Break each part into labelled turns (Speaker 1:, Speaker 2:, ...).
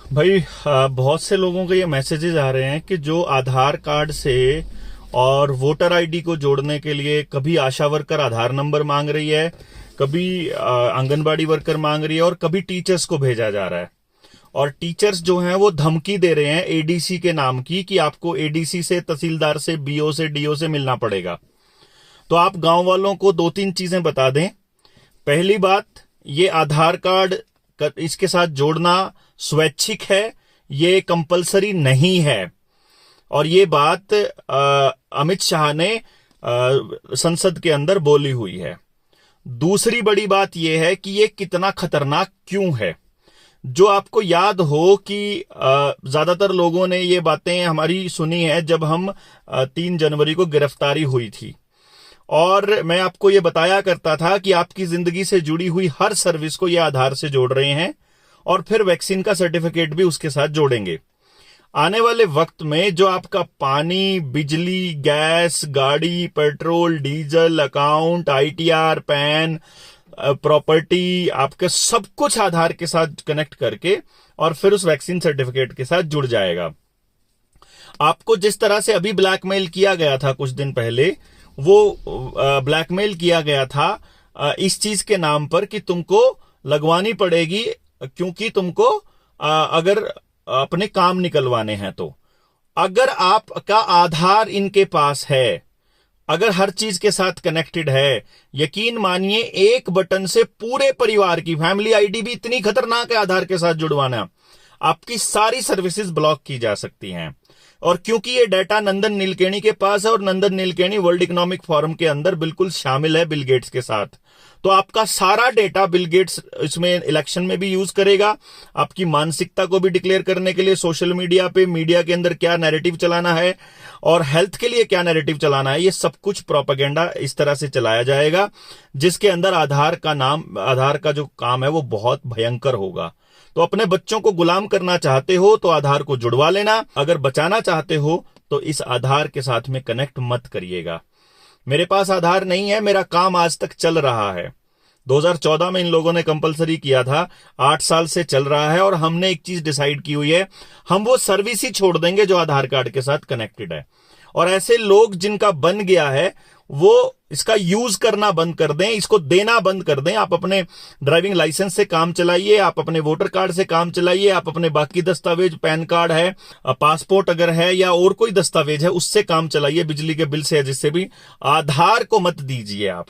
Speaker 1: भाई, बहुत से लोगों के ये मैसेजेस आ रहे हैं कि जो आधार कार्ड से और वोटर आईडी को जोड़ने के लिए कभी आशा वर्कर आधार नंबर मांग रही है, कभी आंगनबाड़ी वर्कर मांग रही है और कभी टीचर्स को भेजा जा रहा है। और टीचर्स जो हैं वो धमकी दे रहे हैं एडीसी के नाम की कि आपको एडीसी से, तहसीलदार से, बीओ से, डीओ से मिलना पड़ेगा। तो आप गांव वालों को दो तीन चीजें बता दें। पहली बात, ये आधार कार्ड इसके साथ जोड़ना स्वैच्छिक है, ये कंपलसरी नहीं है। और ये बात अमित शाह ने संसद के अंदर बोली हुई है। दूसरी बड़ी बात यह है कि ये कितना खतरनाक क्यों है। जो आपको याद हो कि ज्यादातर लोगों ने ये बातें हमारी सुनी है जब हम 3 जनवरी को गिरफ्तारी हुई थी, और मैं आपको ये बताया करता था कि आपकी जिंदगी से जुड़ी हुई हर सर्विस को ये आधार से जोड़ रहे हैं और फिर वैक्सीन का सर्टिफिकेट भी उसके साथ जोड़ेंगे। आने वाले वक्त में जो आपका पानी, बिजली, गैस, गाड़ी, petrol, diesel, account, ITR, pan, property, आपके सब कुछ आधार के साथ कनेक्ट करके और फिर उस वैक्सीन सर्टिफिकेट के साथ जुड़ जाएगा। आपको जिस तरह से अभी ब्लैकमेल किया गया था कुछ दिन पहले, वो ब्लैकमेल किया गया था इस चीज के नाम पर कि तुमको लगवानी पड़ेगी क्योंकि तुमको अगर अपने काम निकलवाने हैं। तो अगर आपका आधार इनके पास है, अगर हर चीज के साथ कनेक्टेड है, यकीन मानिए एक बटन से पूरे परिवार की फैमिली आईडी भी इतनी खतरनाक है आधार के साथ जुड़वाना, आपकी सारी सर्विसेज ब्लॉक की जा सकती हैं। और क्योंकि ये डाटा नंदन नीलकेणी के पास है और Nandan Nilekani world economic forum के अंदर बिल्कुल शामिल है बिल गेट्स के साथ, तो आपका सारा डेटा बिल गेट्स इसमें इलेक्शन में भी यूज करेगा। आपकी मानसिकता को भी डिक्लेयर करने के लिए सोशल मीडिया पे, मीडिया के अंदर क्या नैरेटिव चलाना है और हेल्थ के लिए क्या नैरेटिव चलाना है, ये सब कुछ प्रोपेगेंडा इस तरह से चलाया जाएगा जिसके अंदर आधार का जो काम है वो बहुत भयंकर होगा। तो अपने बच्चों को गुलाम करना चाहते हो तो आधार को जुड़वा लेना, अगर बचाना चाहते हो तो इस आधार के साथ में कनेक्ट मत करिएगा। मेरे पास आधार नहीं है, मेरा काम आज तक चल रहा है। 2014 में इन लोगों ने कंपलसरी किया था, 8 साल से चल रहा है और हमने एक चीज डिसाइड की हुई है, हम वो सर्विस ही छोड़ देंगे जो आधार कार्ड के साथ कनेक्टेड है। और ऐसे लोग जिनका बन गया है वो इसका यूज करना बंद कर दें, इसको देना बंद कर दें। आप अपने ड्राइविंग लाइसेंस से काम चलाइए, आप अपने वोटर कार्ड से काम चलाइए, आप अपने बाकी दस्तावेज, पैन कार्ड है, पासपोर्ट अगर है या और कोई दस्तावेज है उससे काम चलाइए, बिजली के बिल से या जिससे भी। आधार को मत दीजिए। आप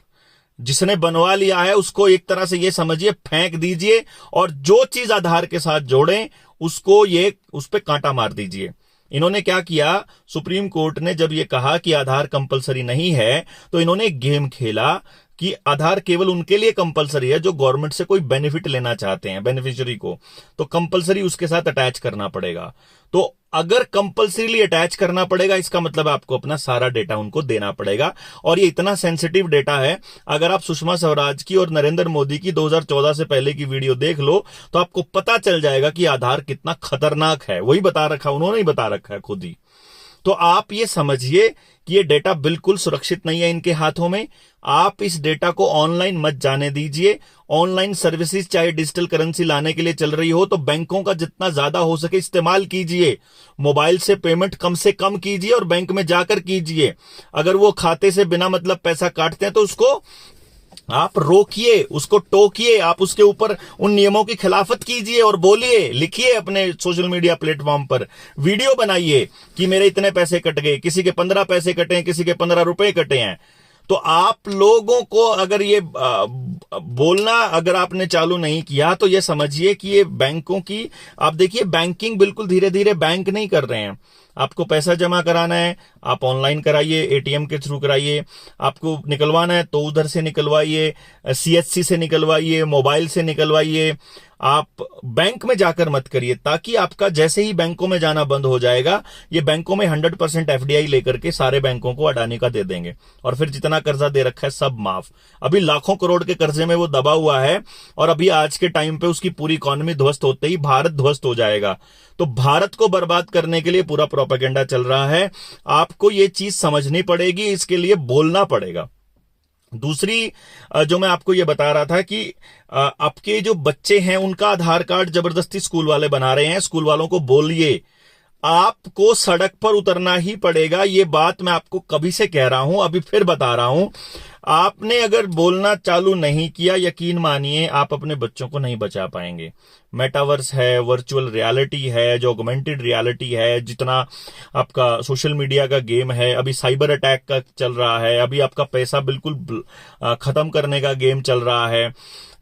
Speaker 1: जिसने बनवा लिया है उसको एक तरह से ये समझिए फेंक दीजिए, और जो चीज आधार के साथ जोड़ें उसको उस पे कांटा मार दीजिए। इन्होंने क्या किया, सुप्रीम कोर्ट ने जब ये कहा कि आधार कंपलसरी नहीं है तो इन्होंने एक गेम खेला कि आधार केवल उनके लिए कंपलसरी है जो गवर्नमेंट से कोई बेनिफिट लेना चाहते हैं, बेनिफिशियरी को, तो कंपलसरी उसके साथ अटैच करना पड़ेगा। तो अगर कंपलसरीली अटैच करना पड़ेगा इसका मतलब आपको अपना सारा डेटा उनको देना पड़ेगा। और ये इतना सेंसिटिव डेटा है, अगर आप सुषमा स्वराज की और नरेंद्र मोदी की 2014 से पहले की वीडियो देख लो तो आपको पता चल जाएगा कि आधार कितना खतरनाक है। वही बता रखा, उन्होंने ही बता रखा है खुद ही। तो आप ये समझिए कि ये डेटा बिल्कुल सुरक्षित नहीं है इनके हाथों में। आप इस डेटा को ऑनलाइन मत जाने दीजिए। ऑनलाइन सर्विसेज चाहे डिजिटल करेंसी लाने के लिए चल रही हो तो बैंकों का जितना ज्यादा हो सके इस्तेमाल कीजिए। मोबाइल से पेमेंट कम से कम कीजिए और बैंक में जाकर कीजिए। अगर वो खाते से बिना मतलब पैसा काटते हैं तो उसको आप रोकिए, उसको टोकिए, आप उसके ऊपर उन नियमों की खिलाफत कीजिए और बोलिए, लिखिए अपने सोशल मीडिया प्लेटफॉर्म पर, वीडियो बनाइए कि मेरे इतने पैसे कट गए, किसी के 15 पैसे कटे हैं, किसी के 15 रुपए कटे हैं। तो आप लोगों को अगर ये बोलना अगर आपने चालू नहीं किया तो ये समझिए कि ये बैंकों की, आप देखिए बैंकिंग बिल्कुल धीरे धीरे बैंक नहीं कर रहे हैं। आपको पैसा जमा कराना है आप ऑनलाइन कराइए, एटीएम के थ्रू कराइए, आपको निकलवाना है तो उधर से निकलवाइए, सीएससी से निकलवाइए, मोबाइल से निकलवाइए। आप बैंक में जाकर मत करिए, ताकि आपका जैसे ही बैंकों में जाना बंद हो जाएगा ये बैंकों में 100% एफडीआई लेकर के सारे बैंकों को अडानी का दे देंगे और फिर जितना कर्जा दे रखा है सब माफ। अभी लाखों करोड़ के कर्जे में वो दबा हुआ है और अभी आज के टाइम पे उसकी पूरी इकोनॉमी ध्वस्त होते ही भारत ध्वस्त हो जाएगा। तो भारत को बर्बाद करने के लिए पूरा प्रोपेगेंडा चल रहा है। आपको ये चीज समझनी पड़ेगी, इसके लिए बोलना पड़ेगा। दूसरी जो मैं आपको ये बता रहा था कि आपके जो बच्चे हैं उनका आधार कार्ड जबरदस्ती स्कूल वाले बना रहे हैं। स्कूल वालों को बोलिए, आपको सड़क पर उतरना ही पड़ेगा। ये बात मैं आपको कभी से कह रहा हूं, अभी फिर बता रहा हूं। आपने अगर बोलना चालू नहीं किया, यकीन मानिए आप अपने बच्चों को नहीं बचा पाएंगे। मेटावर्स है, वर्चुअल रियलिटी है, जो ऑगमेंटेड रियलिटी है, जितना आपका सोशल मीडिया का गेम है, अभी साइबर अटैक का चल रहा है, अभी आपका पैसा बिल्कुल खत्म करने का गेम चल रहा है।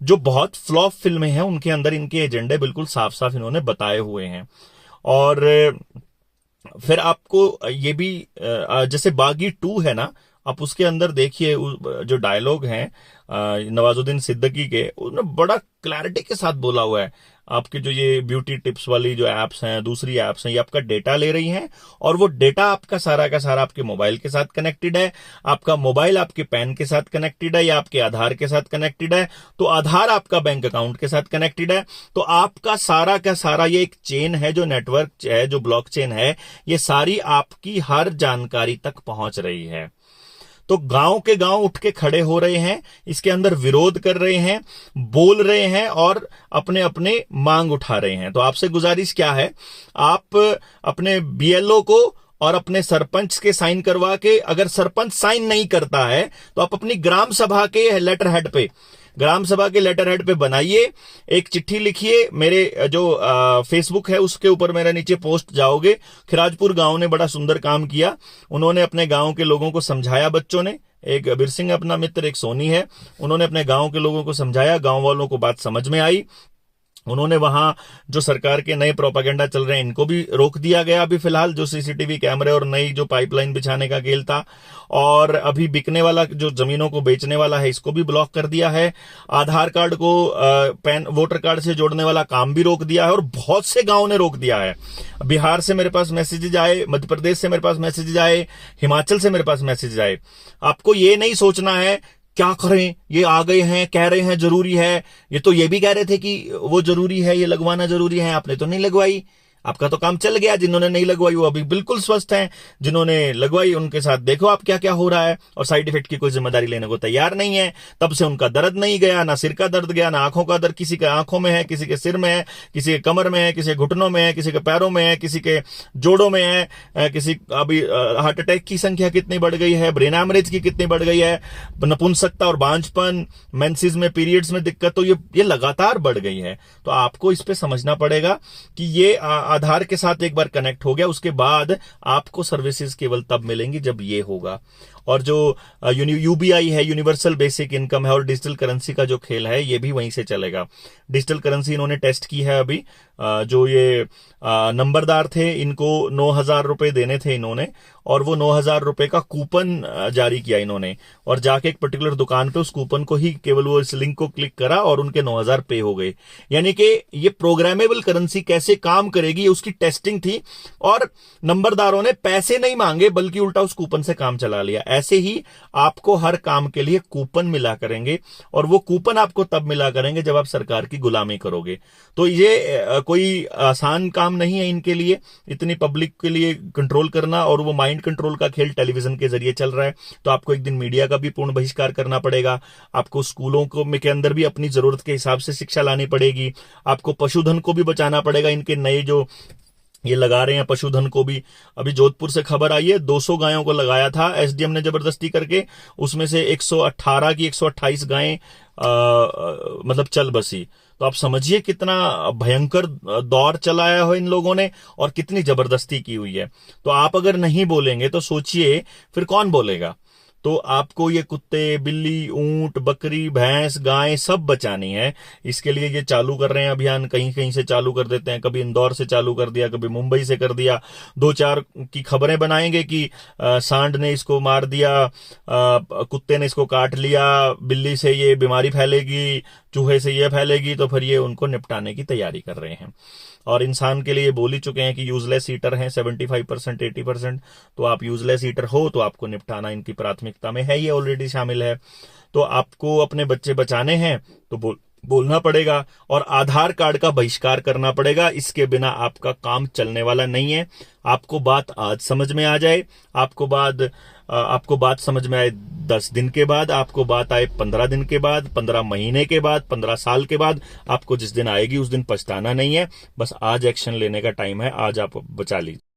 Speaker 1: जो बहुत फ्लॉप फिल्में हैं उनके अंदर इनके एजेंडे बिल्कुल साफ साफ इन्होंने बताए हुए हैं। और फिर आपको ये भी जैसे बागी 2 है ना, आप उसके अंदर देखिए जो डायलॉग हैं नवाजुद्दीन सिद्दीकी के, उन्होंने बड़ा क्लैरिटी के साथ बोला हुआ है। आपके जो ये ब्यूटी टिप्स वाली जो एप्स हैं, दूसरी एप्स हैं, ये आपका डेटा ले रही हैं और वो डेटा आपका सारा का सारा आपके मोबाइल के साथ कनेक्टेड है। आपका मोबाइल आपके पैन के साथ कनेक्टेड है या आपके आधार के साथ कनेक्टेड है, तो आधार आपका बैंक अकाउंट के साथ कनेक्टेड है। तो आपका सारा का सारा ये एक चेन है, जो नेटवर्क है, जो ब्लॉकचेन है, ये सारी आपकी हर जानकारी तक पहुंच रही है। तो गांव के गांव उठ के खड़े हो रहे हैं, इसके अंदर विरोध कर रहे हैं, बोल रहे हैं और अपने अपने मांग उठा रहे हैं। तो आपसे गुजारिश क्या है, आप अपने बीएलओ को और अपने सरपंच के साइन करवा के, अगर सरपंच साइन नहीं करता है तो आप अपनी ग्राम सभा के लेटर हेड पे, ग्राम सभा के लेटर हेड पे बनाइए, एक चिट्ठी लिखिए। मेरे जो फेसबुक है उसके ऊपर मेरे नीचे पोस्ट जाओगे। खिराजपुर गांव ने बड़ा सुंदर काम किया, उन्होंने अपने गांव के लोगों को समझाया। बच्चों ने, एक बिरसिंह अपना मित्र, एक सोनी है, उन्होंने अपने गांव के लोगों को समझाया, गांव वालों को बात समझ में आई। उन्होंने वहां जो सरकार के नए प्रोपेगेंडा चल रहे हैं इनको भी रोक दिया गया अभी फिलहाल, जो सीसीटीवी कैमरे और नई जो पाइपलाइन बिछाने का खेल था। और अभी बिकने वाला, जो जमीनों को बेचने वाला है, इसको भी ब्लॉक कर दिया है। आधार कार्ड को पैन वोटर कार्ड से जोड़ने वाला काम भी रोक दिया है और बहुत से गांव ने रोक दिया है। बिहार से मेरे पास मैसेजेज आए, मध्य प्रदेश से मेरे पास मैसेजेज आए, हिमाचल से मेरे पास मैसेजेज आए। आपको ये नहीं सोचना है क्या करें, ये आ गए हैं, कह रहे हैं जरूरी है, ये तो ये भी कह रहे थे कि वो जरूरी है, ये लगवाना जरूरी है, आपने तो नहीं लगवाई, आपका तो काम चल गया। जिन्होंने नहीं लगवाई वो अभी बिल्कुल स्वस्थ हैं, जिन्होंने लगवाई उनके साथ देखो आप क्या क्या हो रहा है, और साइड इफेक्ट की कोई जिम्मेदारी लेने को तैयार नहीं है। तब से उनका दर्द नहीं गया, ना सिर का दर्द गया, ना आंखों का दर्द। किसी के आंखों में है, किसी के सिर में है, किसी के कमर में है, किसी के घुटनों में है, किसी के पैरों में है, किसी के जोड़ों में है, किसी अभी हार्ट अटैक की संख्या कितनी बढ़ गई है, ब्रेन हैमरेज की कितनी बढ़ गई है, नपुंसकता और बांझपन, मेंसेस में, पीरियड्स में दिक्कत, तो ये लगातार बढ़ गई है। तो आपको इस पे समझना पड़ेगा कि ये आधार के साथ एक बार कनेक्ट हो गया, उसके बाद आपको सर्विसेज केवल तब मिलेंगी जब ये होगा। और जो यूबीआई है, यूनिवर्सल बेसिक इनकम है, और डिजिटल करेंसी का जो खेल है ये भी वहीं से चलेगा। डिजिटल करेंसी इन्होंने टेस्ट की है अभी। जो ये नंबरदार थे, इनको 9,000 रुपए देने थे इन्होंने, और वो 9,000 रुपए का कूपन जारी किया इन्होंने, और जाके एक पर्टिकुलर दुकान पे उस कूपन को ही केवल वो इस लिंक को क्लिक करा और उनके 9,000 पे हो गए। यानी कि ये प्रोग्रामेबल करेंसी कैसे काम करेगी उसकी टेस्टिंग थी, और नंबरदारों ने पैसे नहीं मांगे बल्कि उल्टा उस कूपन से काम चला लिया। ऐसे ही आपको हर काम के लिए कूपन मिला करेंगे, और वो कूपन आपको तब मिला करेंगे जब आप सरकार की गुलामी करोगे। तो ये कोई आसान काम नहीं है इनके लिए, इतनी पब्लिक के लिए कंट्रोल करना, और वो माइंड कंट्रोल का खेल टेलीविजन के जरिए चल रहा है। तो आपको एक दिन मीडिया का भी पूर्ण बहिष्कार करना पड़ेगा, आपको स्कूलों को के अंदर भी अपनी जरूरत के हिसाब से शिक्षा लानी पड़ेगी, आपको पशुधन को भी बचाना पड़ेगा। इनके नए जो ये लगा रहे हैं पशुधन को भी, अभी जोधपुर से खबर आई है 200 गायों को लगाया था एसडीएम ने जबरदस्ती करके, उसमें से 118 की 128 गायें मतलब चल बसी। तो आप समझिए कितना भयंकर दौर चलाया हो इन लोगों ने और कितनी जबरदस्ती की हुई है। तो आप अगर नहीं बोलेंगे तो सोचिए फिर कौन बोलेगा। तो आपको ये कुत्ते, बिल्ली, ऊंट, बकरी, भैंस, गाय सब बचानी है। इसके लिए ये चालू कर रहे हैं अभियान, कहीं कहीं से चालू कर देते हैं, कभी इंदौर से चालू कर दिया, कभी मुंबई से कर दिया। 2-4 की खबरें बनाएंगे कि सांड ने इसको मार दिया, कुत्ते ने इसको काट लिया, बिल्ली से ये बीमारी फैलेगी, चूहे से ये फैलेगी, तो फिर ये उनको निपटाने की तैयारी कर रहे हैं। और इंसान के लिए बोल ही चुके हैं कि यूजलेस ईटर हैं 75%, 80%। तो आप यूजलेस ईटर हो तो आपको निपटाना इनकी प्राथमिकता में है, ये ऑलरेडी शामिल है। तो आपको अपने बच्चे बचाने हैं तो बोलना पड़ेगा और आधार कार्ड का बहिष्कार करना पड़ेगा। इसके बिना आपका काम चलने वाला नहीं है। आपको बात आज समझ में आ जाए, आपको बात समझ में आए 10 दिन के बाद, आपको बात आए 15 दिन के बाद, 15 महीने के बाद, 15 साल के बाद, आपको जिस दिन आएगी उस दिन पछताना नहीं है। बस आज एक्शन लेने का टाइम है, आज आप बचा लीजिए।